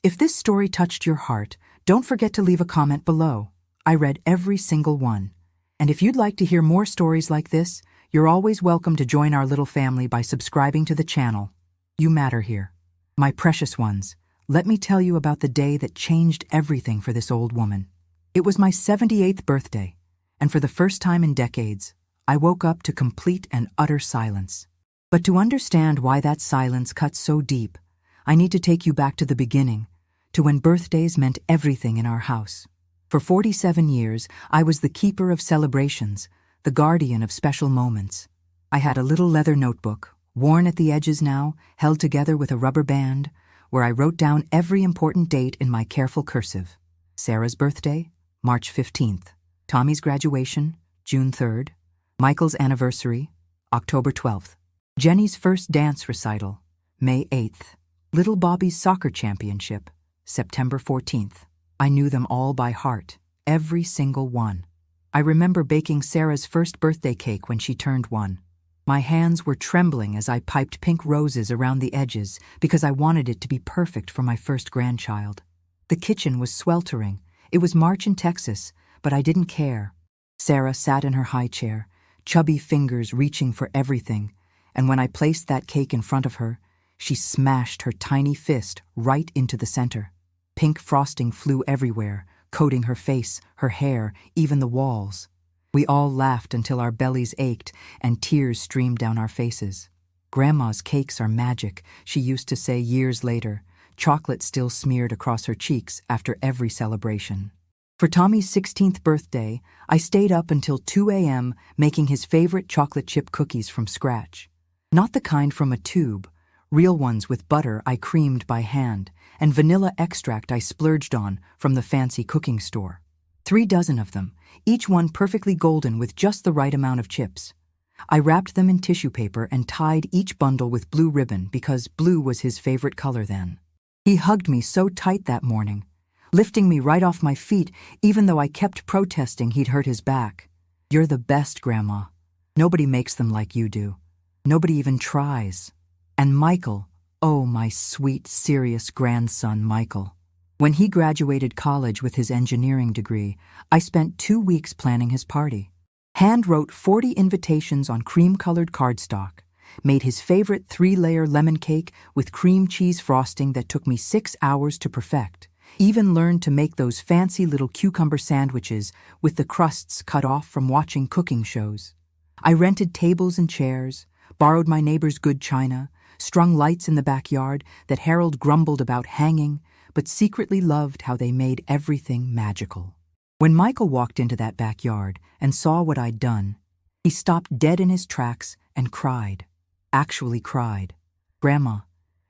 If this story touched your heart, don't forget to leave a comment below. I read every single one. And if you'd like to hear more stories like this, you're always welcome to join our little family by subscribing to the channel. You matter here. My precious ones, let me tell you about the day that changed everything for this old woman. It was my 78th birthday, and for the first time in decades, I woke up to complete and utter silence. But to understand why that silence cuts so deep, I need to take you back to the beginning, to when birthdays meant everything in our house. For 47 years, I was the keeper of celebrations, the guardian of special moments. I had a little leather notebook, worn at the edges now, held together with a rubber band, where I wrote down every important date in my careful cursive. Sarah's birthday, March 15th. Tommy's graduation, June 3rd. Michael's anniversary, October 12th. Jenny's first dance recital, May 8th. Little Bobby's soccer championship, September 14th. I knew them all by heart, every single one. I remember baking Sarah's first birthday cake when she turned 1. My hands were trembling as I piped pink roses around the edges because I wanted it to be perfect for my first grandchild. The kitchen was sweltering. It was March in Texas, but I didn't care. Sarah sat in her high chair, chubby fingers reaching for everything, and when I placed that cake in front of her, she smashed her tiny fist right into the center. Pink frosting flew everywhere, coating her face, her hair, even the walls. We all laughed until our bellies ached and tears streamed down our faces. Grandma's cakes are magic, she used to say years later, chocolate still smeared across her cheeks after every celebration. For Tommy's 16th birthday, I stayed up until 2 a.m. making his favorite chocolate chip cookies from scratch. Not the kind from a tube, real ones with butter I creamed by hand, and vanilla extract I splurged on from the fancy cooking store. 3 dozen of them, each one perfectly golden with just the right amount of chips. I wrapped them in tissue paper and tied each bundle with blue ribbon because blue was his favorite color then. He hugged me so tight that morning, lifting me right off my feet even though I kept protesting he'd hurt his back. "You're the best, Grandma. Nobody makes them like you do. Nobody even tries." And Michael, oh my sweet, serious grandson Michael. When he graduated college with his engineering degree, I spent 2 weeks planning his party. Hand-wrote 40 invitations on cream-colored cardstock, made his favorite 3-layer lemon cake with cream cheese frosting that took me 6 hours to perfect, even learned to make those fancy little cucumber sandwiches with the crusts cut off from watching cooking shows. I rented tables and chairs, borrowed my neighbor's good china, strung lights in the backyard that Harold grumbled about hanging, but secretly loved how they made everything magical. When Michael walked into that backyard and saw what I'd done, he stopped dead in his tracks and cried. Actually cried. "Grandma,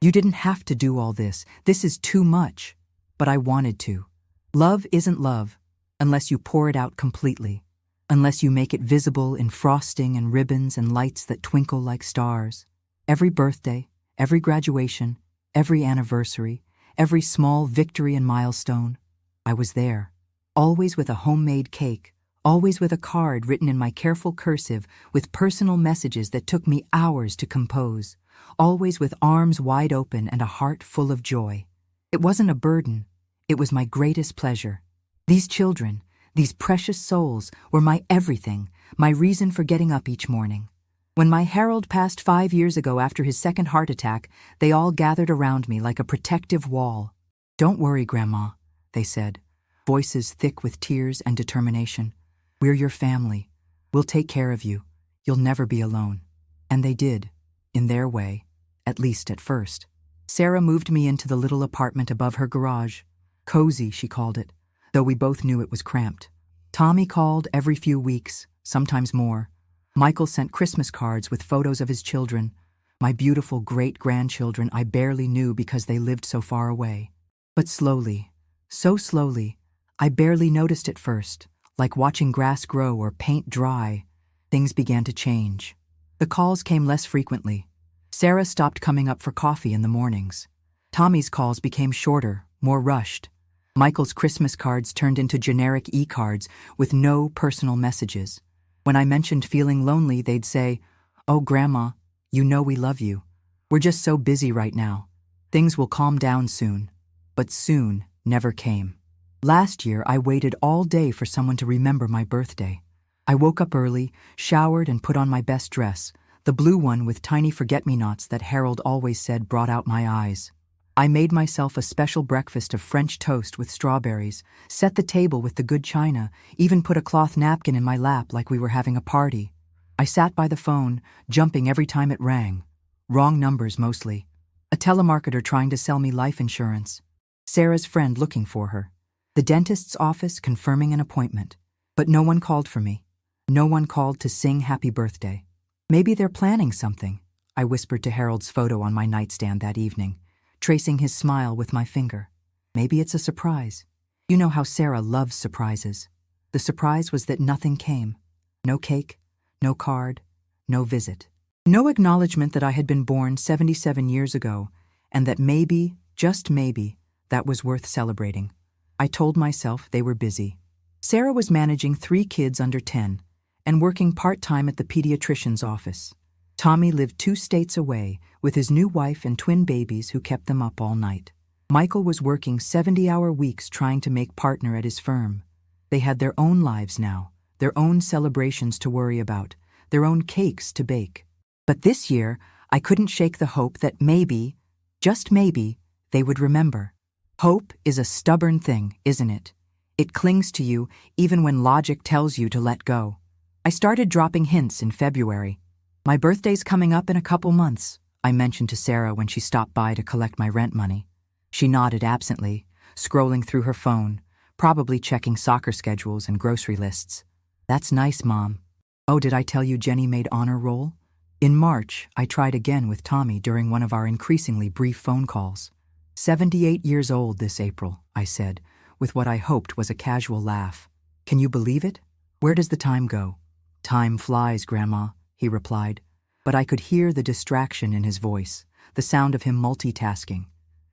you didn't have to do all this. This is too much." But I wanted to. Love isn't love unless you pour it out completely, unless you make it visible in frosting and ribbons and lights that twinkle like stars. Every birthday, every graduation, every anniversary, every small victory and milestone, I was there, always with a homemade cake, always with a card written in my careful cursive with personal messages that took me hours to compose, always with arms wide open and a heart full of joy. It wasn't a burden, it was my greatest pleasure. These children, these precious souls, were my everything, my reason for getting up each morning. When my Harold passed 5 years ago after his second heart attack, they all gathered around me like a protective wall. "Don't worry, Grandma," they said, voices thick with tears and determination. "We're your family. We'll take care of you. You'll never be alone." And they did, in their way, at least at first. Sarah moved me into the little apartment above her garage. Cozy, she called it, though we both knew it was cramped. Tommy called every few weeks, sometimes more. Michael sent Christmas cards with photos of his children, my beautiful great-grandchildren I barely knew because they lived so far away. But slowly, so slowly, I barely noticed at first, like watching grass grow or paint dry, things began to change. The calls came less frequently. Sarah stopped coming up for coffee in the mornings. Tommy's calls became shorter, more rushed. Michael's Christmas cards turned into generic e-cards with no personal messages. When I mentioned feeling lonely, they'd say, "Oh, Grandma, you know we love you. We're just so busy right now. Things will calm down soon." But soon never came. Last year, I waited all day for someone to remember my birthday. I woke up early, showered, and put on my best dress, the blue one with tiny forget-me-nots that Harold always said brought out my eyes. I made myself a special breakfast of French toast with strawberries, set the table with the good china, even put a cloth napkin in my lap like we were having a party. I sat by the phone, jumping every time it rang. Wrong numbers mostly. A telemarketer trying to sell me life insurance. Sarah's friend looking for her. The dentist's office confirming an appointment. But no one called for me. No one called to sing happy birthday. Maybe they're planning something, I whispered to Harold's photo on my nightstand that evening, tracing his smile with my finger. Maybe it's a surprise. You know how Sarah loves surprises. The surprise was that nothing came. No cake, no card, no visit. No acknowledgement that I had been born 77 years ago, and that maybe, just maybe, that was worth celebrating. I told myself they were busy. Sarah was managing 3 kids under 10 and working part-time at the pediatrician's office. Tommy lived 2 states away with his new wife and twin babies who kept them up all night. Michael was working 70-hour weeks trying to make partner at his firm. They had their own lives now, their own celebrations to worry about, their own cakes to bake. But this year, I couldn't shake the hope that maybe, just maybe, they would remember. Hope is a stubborn thing, isn't it? It clings to you even when logic tells you to let go. I started dropping hints in February. My birthday's coming up in a couple months, I mentioned to Sarah when she stopped by to collect my rent money. She nodded absently, scrolling through her phone, probably checking soccer schedules and grocery lists. That's nice, Mom. Oh, did I tell you Jenny made honor roll? In March, I tried again with Tommy during one of our increasingly brief phone calls. 78 years old this April, I said, with what I hoped was a casual laugh. Can you believe it? Where does the time go? Time flies, Grandma, he replied, but I could hear the distraction in his voice, the sound of him multitasking.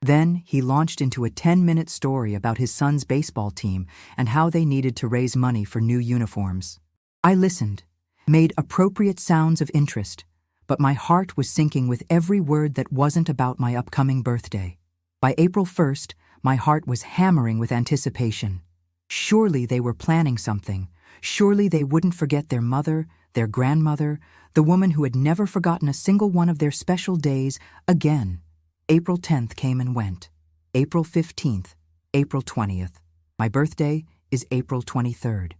Then he launched into a 10-minute story about his son's baseball team and how they needed to raise money for new uniforms. I listened, made appropriate sounds of interest, but my heart was sinking with every word that wasn't about my upcoming birthday. By April 1st, my heart was hammering with anticipation. Surely they were planning something. Surely they wouldn't forget their mother, their grandmother, the woman who had never forgotten a single one of their special days again. April 10th came and went. April 15th, April 20th. My birthday is April 23rd.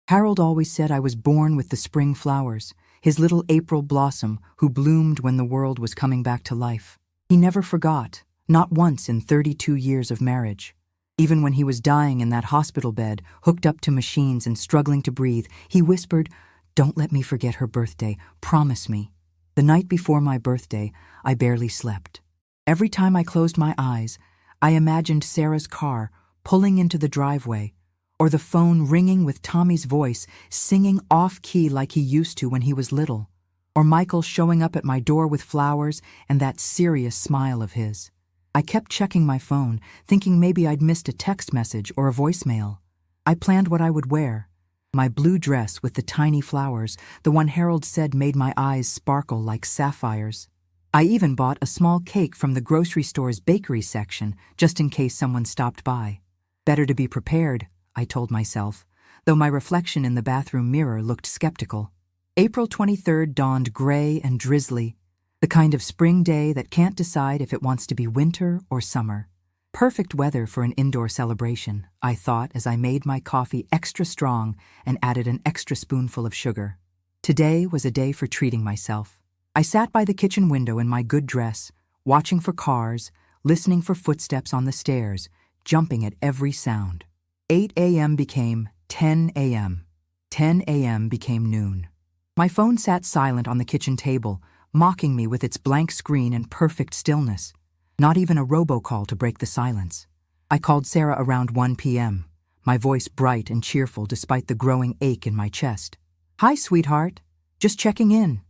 Harold always said I was born with the spring flowers, his little April blossom who bloomed when the world was coming back to life. He never forgot, not once in 32 years of marriage. Even when he was dying in that hospital bed, hooked up to machines and struggling to breathe, he whispered, "Don't let me forget her birthday, promise me." The night before my birthday, I barely slept. Every time I closed my eyes, I imagined Sarah's car pulling into the driveway, or the phone ringing with Tommy's voice, singing off-key like he used to when he was little, or Michael showing up at my door with flowers and that serious smile of his. I kept checking my phone, thinking maybe I'd missed a text message or a voicemail. I planned what I would wear. My blue dress with the tiny flowers, the one Harold said made my eyes sparkle like sapphires. I even bought a small cake from the grocery store's bakery section, just in case someone stopped by. Better to be prepared, I told myself, though my reflection in the bathroom mirror looked skeptical. April 23rd dawned gray and drizzly, the kind of spring day that can't decide if it wants to be winter or summer. Perfect weather for an indoor celebration, I thought as I made my coffee extra strong and added an extra spoonful of sugar. Today was a day for treating myself. I sat by the kitchen window in my good dress, watching for cars, listening for footsteps on the stairs, jumping at every sound. 8 a.m. became 10 a.m. 10 a.m. became noon. My phone sat silent on the kitchen table, mocking me with its blank screen and perfect stillness. Not even a robocall to break the silence. I called Sarah around 1 p.m., my voice bright and cheerful despite the growing ache in my chest. "Hi, sweetheart. Just checking in.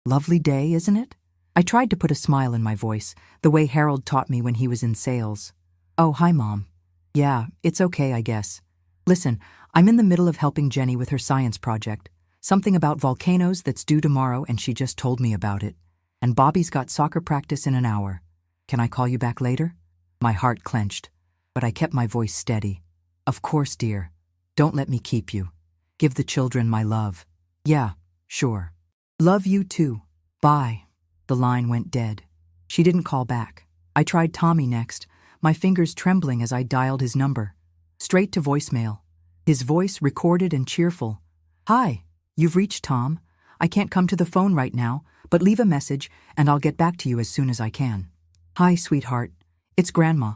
Lovely day, isn't it?" I tried to put a smile in my voice, the way Harold taught me when he was in sales. "Oh, hi, Mom. Yeah, it's okay, I guess. Listen, I'm in the middle of helping Jenny with her science project. Something about volcanoes that's due tomorrow, and she just told me about it. And Bobby's got soccer practice in an hour. Can I call you back later?" My heart clenched. but I kept my voice steady. Of course, dear. Don't let me keep you. Give the children my love. Yeah, sure. Love you too. Bye. The line went dead. She didn't call back. I tried Tommy next, my fingers trembling as I dialed his number. Straight to voicemail. His voice recorded and cheerful. Hi, you've reached Tom. I can't come to the phone right now, but leave a message and I'll get back to you as soon as I can. Hi, sweetheart. It's Grandma.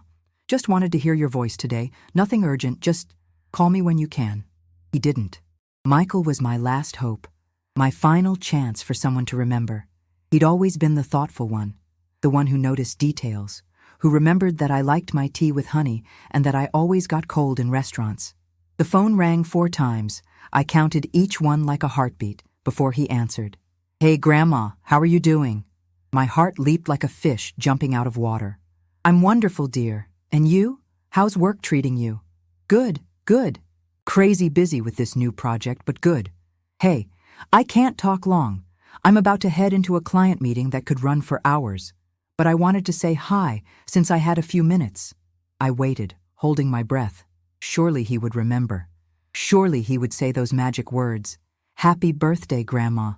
Just wanted to hear your voice today. Nothing urgent, just call me when you can. He didn't. Michael was my last hope, my final chance for someone to remember. He'd always been the thoughtful one, the one who noticed details, who remembered that I liked my tea with honey and that I always got cold in restaurants. The phone rang 4 times. I counted each one like a heartbeat before he answered. Hey, Grandma, how are you doing? My heart leaped like a fish jumping out of water. I'm wonderful, dear. And you? How's work treating you? Good, good. Crazy busy with this new project, but good. Hey, I can't talk long. I'm about to head into a client meeting that could run for hours. But I wanted to say hi since I had a few minutes. I waited, holding my breath. Surely he would remember. Surely he would say those magic words. Happy birthday, Grandma.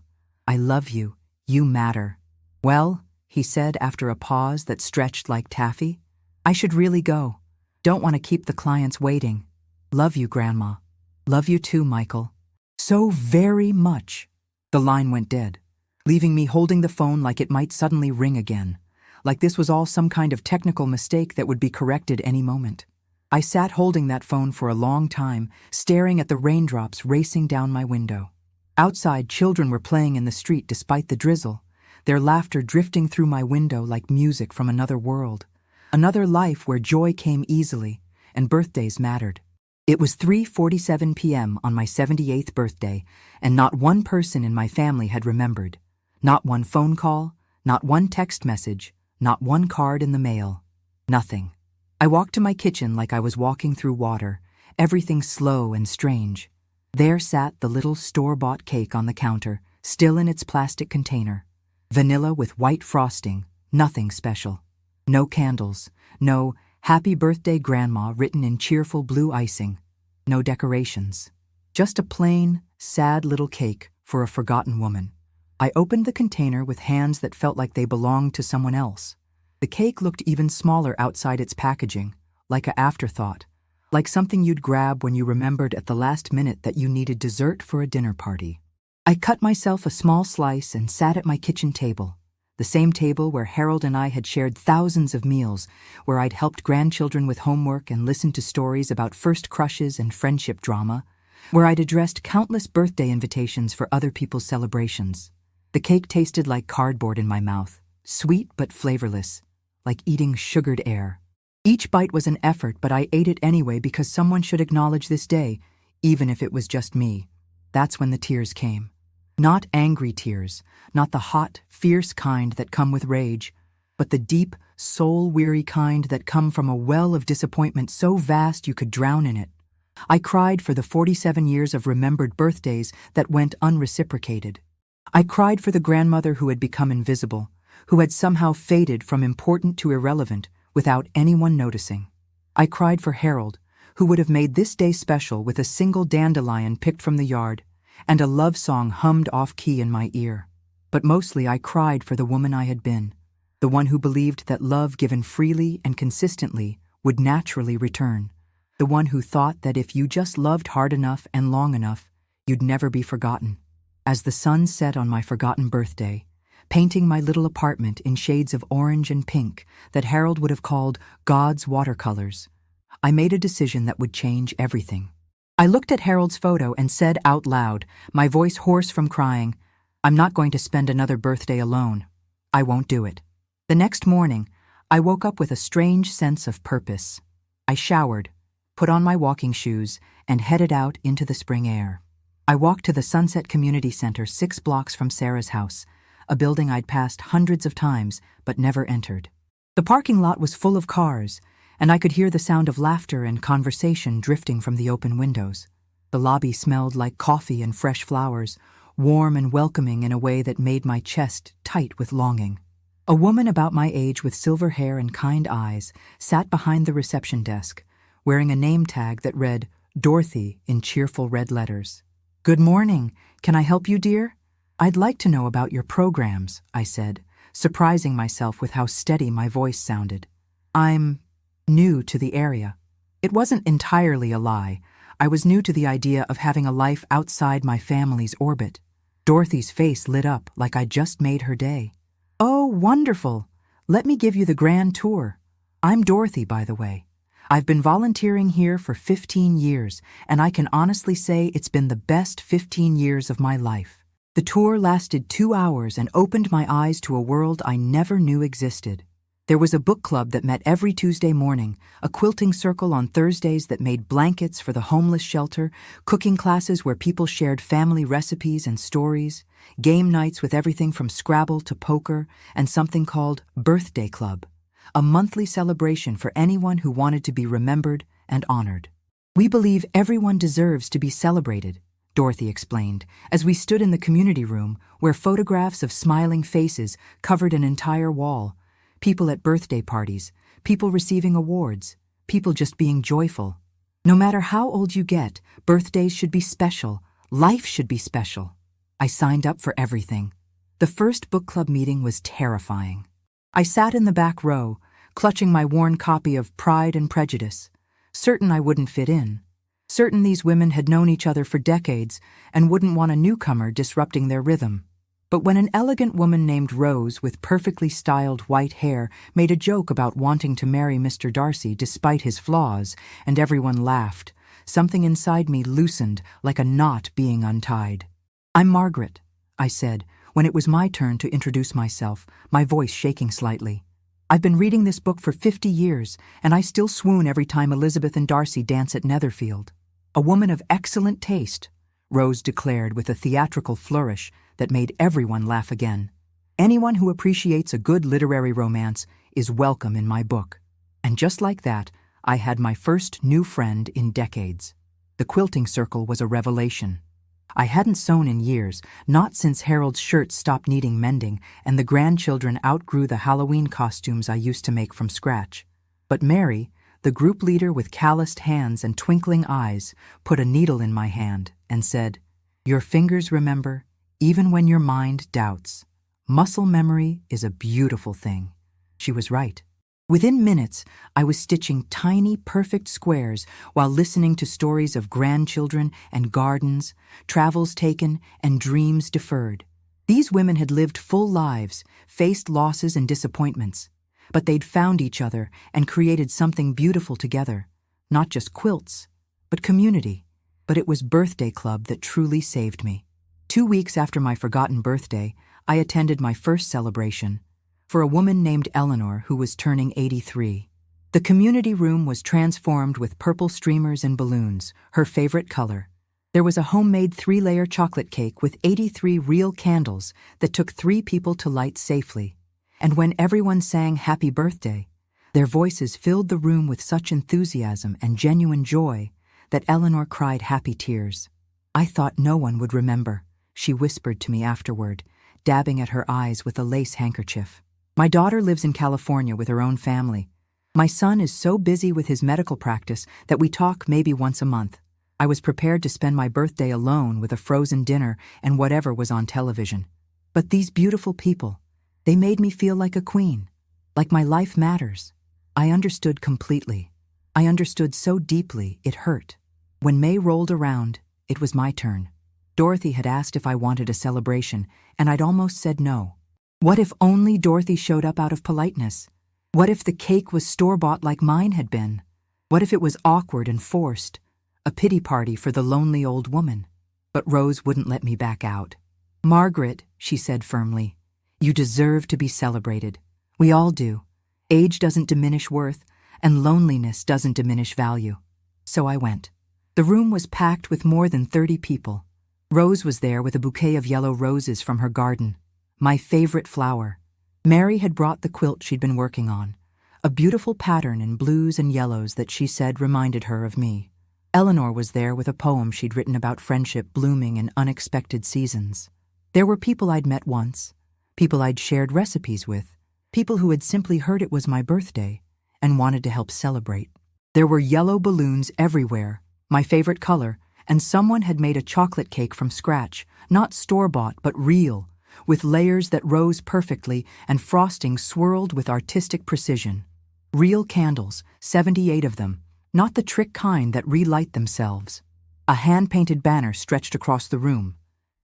I love you. You matter. Well, he said after a pause that stretched like taffy, I should really go. Don't want to keep the clients waiting. Love you, Grandma. Love you too, Michael. So very much. The line went dead, leaving me holding the phone like it might suddenly ring again, like this was all some kind of technical mistake that would be corrected any moment. I sat holding that phone for a long time, staring at the raindrops racing down my window. Outside, children were playing in the street despite the drizzle, their laughter drifting through my window like music from another world, another life where joy came easily and birthdays mattered. It was 3:47 p.m. on my 78th birthday, and not one person in my family had remembered. Not one phone call, not one text message, not one card in the mail. Nothing. I walked to my kitchen like I was walking through water, everything slow and strange. There sat the little store-bought cake on the counter, still in its plastic container. Vanilla with white frosting, nothing special. No candles, no Happy Birthday Grandma written in cheerful blue icing. No decorations. Just a plain, sad little cake for a forgotten woman. I opened the container with hands that felt like they belonged to someone else. The cake looked even smaller outside its packaging, like an afterthought, like something you'd grab when you remembered at the last minute that you needed dessert for a dinner party. I cut myself a small slice and sat at my kitchen table, the same table where Harold and I had shared thousands of meals, where I'd helped grandchildren with homework and listened to stories about first crushes and friendship drama, where I'd addressed countless birthday invitations for other people's celebrations. The cake tasted like cardboard in my mouth, sweet but flavorless, like eating sugared air. Each bite was an effort, but I ate it anyway because someone should acknowledge this day, even if it was just me. That's when the tears came. Not angry tears, not the hot, fierce kind that come with rage, but the deep, soul-weary kind that come from a well of disappointment so vast you could drown in it. I cried for the 47 years of remembered birthdays that went unreciprocated. I cried for the grandmother who had become invisible, who had somehow faded from important to irrelevant without anyone noticing. I cried for Harold, who would have made this day special with a single dandelion picked from the yard, and a love song hummed off-key in my ear. But mostly I cried for the woman I had been, the one who believed that love given freely and consistently would naturally return, the one who thought that if you just loved hard enough and long enough, you'd never be forgotten. As the sun set on my forgotten birthday, painting my little apartment in shades of orange and pink that Harold would have called God's watercolors, I made a decision that would change everything. I looked at Harold's photo and said out loud, my voice hoarse from crying, I'm not going to spend another birthday alone. I won't do it. The next morning, I woke up with a strange sense of purpose. I showered, put on my walking shoes, and headed out into the spring air. I walked to the Sunset Community Center 6 blocks from Sarah's house, a building I'd passed hundreds of times but never entered. The parking lot was full of cars, and I could hear the sound of laughter and conversation drifting from the open windows. The lobby smelled like coffee and fresh flowers, warm and welcoming in a way that made my chest tight with longing. A woman about my age with silver hair and kind eyes sat behind the reception desk, wearing a name tag that read Dorothy in cheerful red letters. "Good morning. Can I help you, dear?" "I'd like to know about your programs," I said, surprising myself with how steady my voice sounded. "I'm new to the area." It wasn't entirely a lie. I was new to the idea of having a life outside my family's orbit. Dorothy's face lit up like I'd just made her day. "Oh, wonderful. Let me give you the grand tour. I'm Dorothy, by the way. I've been volunteering here for 15 years, and I can honestly say it's been the best 15 years of my life." The tour lasted 2 hours and opened my eyes to a world I never knew existed. There was a book club that met every Tuesday morning, a quilting circle on Thursdays that made blankets for the homeless shelter, cooking classes where people shared family recipes and stories, game nights with everything from Scrabble to poker, and something called Birthday Club, a monthly celebration for anyone who wanted to be remembered and honored. "We believe everyone deserves to be celebrated," Dorothy explained, as we stood in the community room where photographs of smiling faces covered an entire wall. People at birthday parties, people receiving awards, people just being joyful. No matter how old you get, birthdays should be special. Life should be special. I signed up for everything. The first book club meeting was terrifying. I sat in the back row, clutching my worn copy of Pride and Prejudice, certain I wouldn't fit in, certain these women had known each other for decades and wouldn't want a newcomer disrupting their rhythm. But when an elegant woman named Rose with perfectly styled white hair made a joke about wanting to marry Mr. Darcy despite his flaws, and everyone laughed, something inside me loosened like a knot being untied. "I'm Margaret," I said, when it was my turn to introduce myself, my voice shaking slightly. "I've been reading this book for 50 years, and I still swoon every time Elizabeth and Darcy dance at Netherfield." "A woman of excellent taste," Rose declared with a theatrical flourish that made everyone laugh again. "Anyone who appreciates a good literary romance is welcome in my book." And just like that, I had my first new friend in decades. The quilting circle was a revelation. I hadn't sewn in years, not since Harold's shirts stopped needing mending and the grandchildren outgrew the Halloween costumes I used to make from scratch. But Mary, the group leader with calloused hands and twinkling eyes, put a needle in my hand and said, "Your fingers remember, even when your mind doubts. Muscle memory is a beautiful thing." She was right. Within minutes, I was stitching tiny, perfect squares while listening to stories of grandchildren and gardens, travels taken, and dreams deferred. These women had lived full lives, faced losses and disappointments, but they'd found each other and created something beautiful together. Not just quilts, but community. But it was Birthday Club that truly saved me. 2 weeks after my forgotten birthday, I attended my first celebration for a woman named Eleanor who was turning 83. The community room was transformed with purple streamers and balloons, her favorite color. There was a homemade 3-layer chocolate cake with 83 real candles that took 3 people to light safely. And when everyone sang Happy Birthday, their voices filled the room with such enthusiasm and genuine joy that Eleanor cried happy tears. "I thought no one would remember," she whispered to me afterward, dabbing at her eyes with a lace handkerchief. "My daughter lives in California with her own family. My son is so busy with his medical practice that we talk maybe once a month. I was prepared to spend my birthday alone with a frozen dinner and whatever was on television. But these beautiful people, they made me feel like a queen, like my life matters." I understood completely. I understood so deeply it hurt. When May rolled around, it was my turn. Dorothy had asked if I wanted a celebration, and I'd almost said no. What if only Dorothy showed up out of politeness? What if the cake was store-bought like mine had been? What if it was awkward and forced? A pity party for the lonely old woman? But Rose wouldn't let me back out. "Margaret," she said firmly, "you deserve to be celebrated. We all do. Age doesn't diminish worth, and loneliness doesn't diminish value." So I went. The room was packed with more than 30 people. Rose was there with a bouquet of yellow roses from her garden, my favorite flower. Mary had brought the quilt she'd been working on, a beautiful pattern in blues and yellows that she said reminded her of me. Eleanor was there with a poem she'd written about friendship blooming in unexpected seasons. There were people I'd met once, people I'd shared recipes with, people who had simply heard it was my birthday and wanted to help celebrate. There were yellow balloons everywhere, my favorite color, and someone had made a chocolate cake from scratch, not store-bought but real, with layers that rose perfectly and frosting swirled with artistic precision. Real candles, 78 of them, not the trick kind that relight themselves. A hand-painted banner stretched across the room.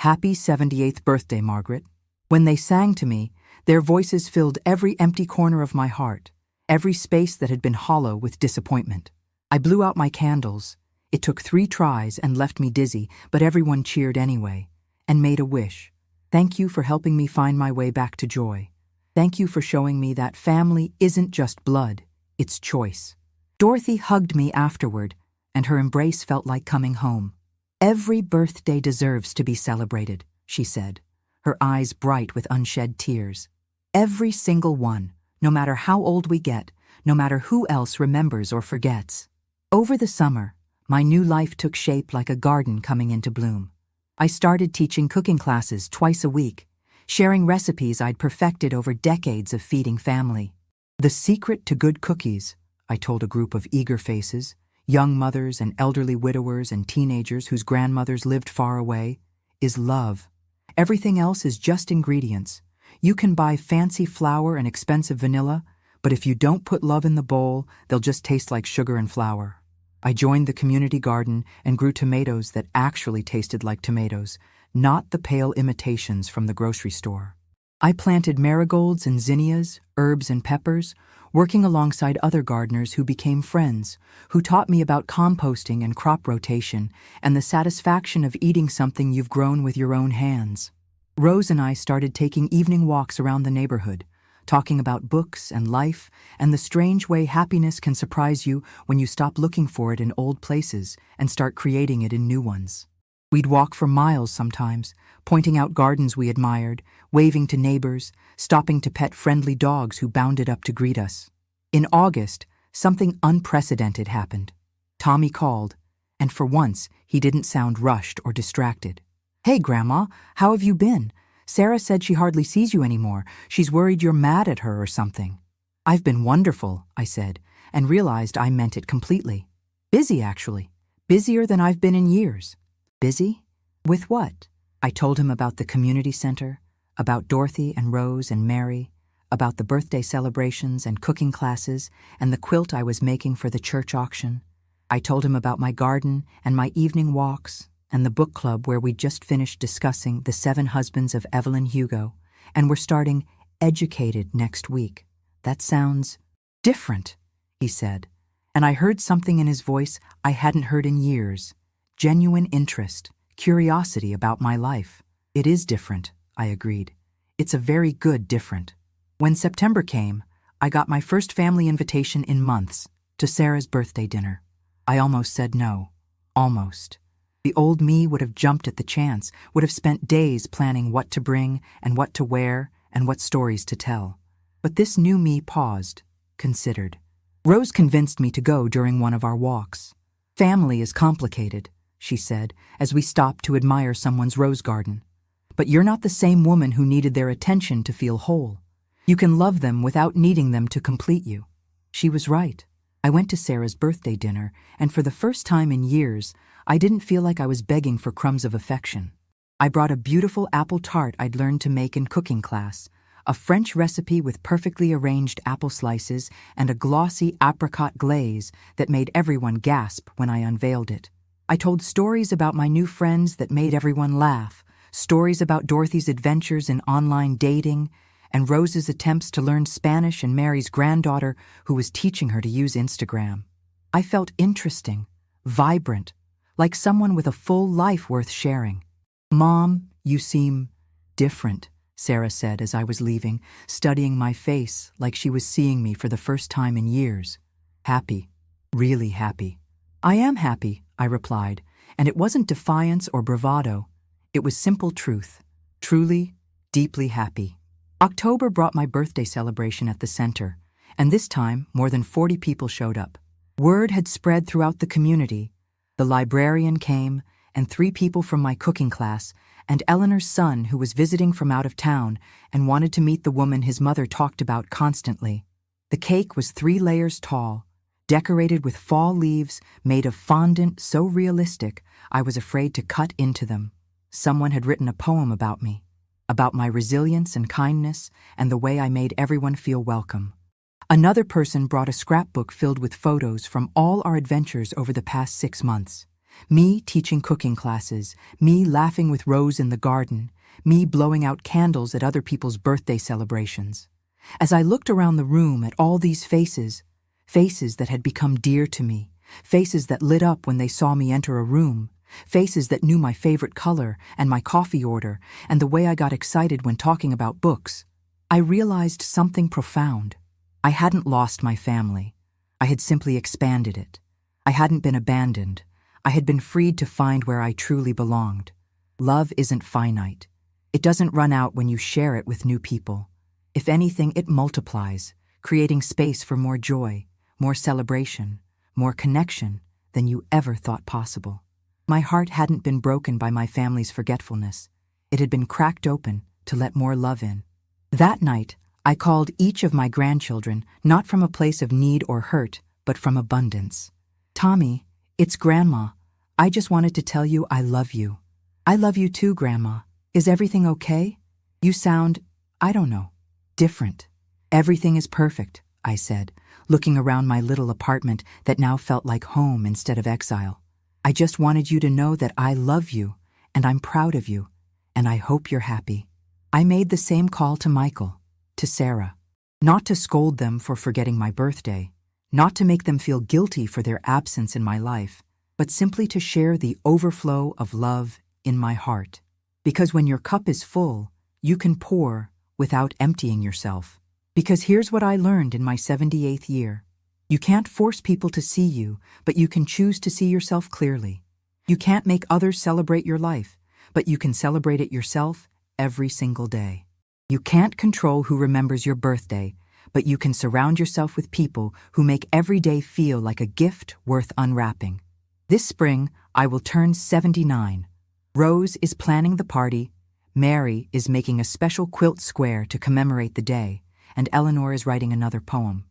Happy 78th birthday, Margaret. When they sang to me, their voices filled every empty corner of my heart, every space that had been hollow with disappointment. I blew out my candles. It took 3 tries and left me dizzy, but everyone cheered anyway, and made a wish. Thank you for helping me find my way back to joy. Thank you for showing me that family isn't just blood, it's choice. Dorothy hugged me afterward, and her embrace felt like coming home. Every birthday deserves to be celebrated, she said, her eyes bright with unshed tears. Every single one, no matter how old we get, no matter who else remembers or forgets. Over the summer, my new life took shape like a garden coming into bloom. I started teaching cooking classes twice a week, sharing recipes I'd perfected over decades of feeding family. The secret to good cookies, I told a group of eager faces, young mothers and elderly widowers and teenagers whose grandmothers lived far away, is love. Everything else is just ingredients. You can buy fancy flour and expensive vanilla, but if you don't put love in the bowl, they'll just taste like sugar and flour. I joined the community garden and grew tomatoes that actually tasted like tomatoes, not the pale imitations from the grocery store. I planted marigolds and zinnias, herbs and peppers, working alongside other gardeners who became friends, who taught me about composting and crop rotation and the satisfaction of eating something you've grown with your own hands. Rose and I started taking evening walks around the neighborhood, talking about books and life and the strange way happiness can surprise you when you stop looking for it in old places and start creating it in new ones. We'd walk for miles sometimes, pointing out gardens we admired, waving to neighbors, stopping to pet friendly dogs who bounded up to greet us. In August, something unprecedented happened. Tommy called, and for once, he didn't sound rushed or distracted. "Hey, Grandma, how have you been? Sarah said she hardly sees you anymore. She's worried you're mad at her or something." "I've been wonderful," I said, and realized I meant it completely. "Busy, actually. Busier than I've been in years." "Busy? With what?" I told him about the community center, about Dorothy and Rose and Mary, about the birthday celebrations and cooking classes and the quilt I was making for the church auction. I told him about my garden and my evening walks and the book club where we'd just finished discussing The 7 Husbands of Evelyn Hugo, and we're starting Educated next week. "That sounds different," he said, and I heard something in his voice I hadn't heard in years. Genuine interest, curiosity about my life. "It is different," I agreed. "It's a very good different." When September came, I got my first family invitation in months to Sarah's birthday dinner. I almost said no. Almost. The old me would have jumped at the chance, would have spent days planning what to bring and what to wear and what stories to tell. But this new me paused, considered. Rose convinced me to go during one of our walks. "Family is complicated," she said, as we stopped to admire someone's rose garden. "But you're not the same woman who needed their attention to feel whole. You can love them without needing them to complete you." She was right. I went to Sarah's birthday dinner, and for the first time in years, I didn't feel like I was begging for crumbs of affection. I brought a beautiful apple tart I'd learned to make in cooking class, a French recipe with perfectly arranged apple slices and a glossy apricot glaze that made everyone gasp when I unveiled it. I told stories about my new friends that made everyone laugh, stories about Dorothy's adventures in online dating, and Rose's attempts to learn Spanish and Mary's granddaughter who was teaching her to use Instagram. I felt interesting, vibrant, like someone with a full life worth sharing. "Mom, you seem different," Sarah said as I was leaving, studying my face like she was seeing me for the first time in years. "Happy, really happy." "I am happy," I replied, and it wasn't defiance or bravado. It was simple truth, truly, deeply happy. October brought my birthday celebration at the center, and this time more than 40 people showed up. Word had spread throughout the community. The librarian came, and 3 people from my cooking class, and Eleanor's son who was visiting from out of town and wanted to meet the woman his mother talked about constantly. The cake was 3 layers tall, decorated with fall leaves made of fondant so realistic I was afraid to cut into them. Someone had written a poem about me, about my resilience and kindness and the way I made everyone feel welcome. Another person brought a scrapbook filled with photos from all our adventures over the past 6 months. Me teaching cooking classes, me laughing with Rose in the garden, me blowing out candles at other people's birthday celebrations. As I looked around the room at all these faces, faces that had become dear to me, faces that lit up when they saw me enter a room, faces that knew my favorite color and my coffee order and the way I got excited when talking about books, I realized something profound. I hadn't lost my family. I had simply expanded it. I hadn't been abandoned. I had been freed to find where I truly belonged. Love isn't finite. It doesn't run out when you share it with new people. If anything, it multiplies, creating space for more joy, more celebration, more connection than you ever thought possible. My heart hadn't been broken by my family's forgetfulness. It had been cracked open to let more love in. That night, I called each of my grandchildren, not from a place of need or hurt, but from abundance. Tommy, it's Grandma. I just wanted to tell you I love you. I love you too, Grandma. Is everything okay? You sound, I don't know, different. Everything is perfect, I said, looking around my little apartment that now felt like home instead of exile. I just wanted you to know that I love you, and I'm proud of you, and I hope you're happy. I made the same call to Michael, to Sarah, not to scold them for forgetting my birthday, not to make them feel guilty for their absence in my life, but simply to share the overflow of love in my heart. Because when your cup is full, you can pour without emptying yourself. Because here's what I learned in my 78th year. You can't force people to see you, but you can choose to see yourself clearly. You can't make others celebrate your life, but you can celebrate it yourself every single day. You can't control who remembers your birthday, but you can surround yourself with people who make every day feel like a gift worth unwrapping. This spring, I will turn 79. Rose is planning the party, Mary is making a special quilt square to commemorate the day, and Eleanor is writing another poem.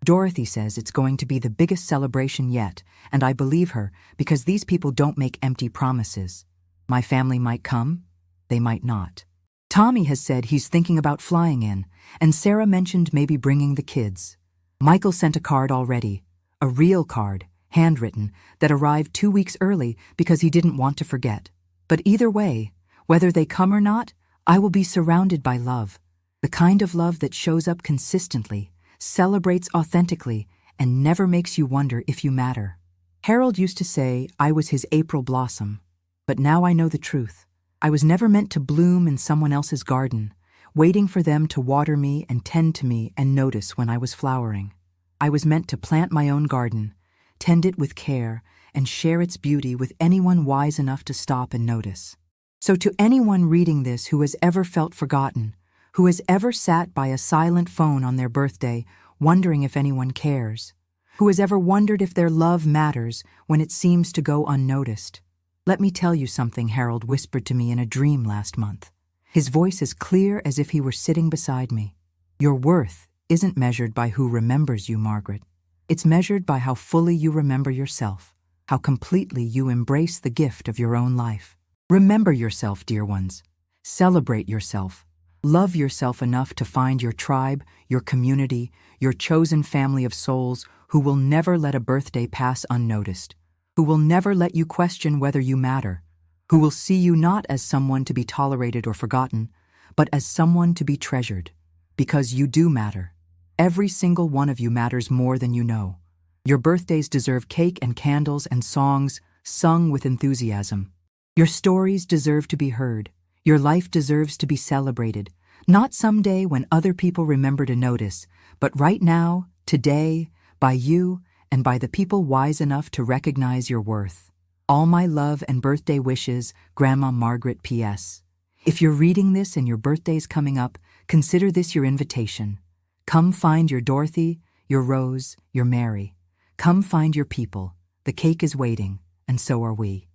Dorothy says it's going to be the biggest celebration yet, and I believe her because these people don't make empty promises. My family might come, they might not. Tommy has said he's thinking about flying in, and Sarah mentioned maybe bringing the kids. Michael sent a card already, a real card, handwritten, that arrived 2 weeks early because he didn't want to forget. But either way, whether they come or not, I will be surrounded by love, the kind of love that shows up consistently, celebrates authentically, and never makes you wonder if you matter. Harold used to say I was his April blossom, but now I know the truth. I was never meant to bloom in someone else's garden, waiting for them to water me and tend to me and notice when I was flowering. I was meant to plant my own garden, tend it with care, and share its beauty with anyone wise enough to stop and notice. So to anyone reading this who has ever felt forgotten, who has ever sat by a silent phone on their birthday wondering if anyone cares, who has ever wondered if their love matters when it seems to go unnoticed, let me tell you something Harold whispered to me in a dream last month. His voice as clear as if he were sitting beside me. Your worth isn't measured by who remembers you, Margaret. It's measured by how fully you remember yourself, how completely you embrace the gift of your own life. Remember yourself, dear ones. Celebrate yourself. Love yourself enough to find your tribe, your community, your chosen family of souls who will never let a birthday pass unnoticed, who will never let you question whether you matter, who will see you not as someone to be tolerated or forgotten, but as someone to be treasured, because you do matter. Every single one of you matters more than you know. Your birthdays deserve cake and candles and songs sung with enthusiasm. Your stories deserve to be heard. Your life deserves to be celebrated, not someday when other people remember to notice, but right now, today, by you, and by the people wise enough to recognize your worth. All my love and birthday wishes, Grandma Margaret P.S. If you're reading this and your birthday's coming up, consider this your invitation. Come find your Dorothy, your Rose, your Mary. Come find your people. The cake is waiting, and so are we.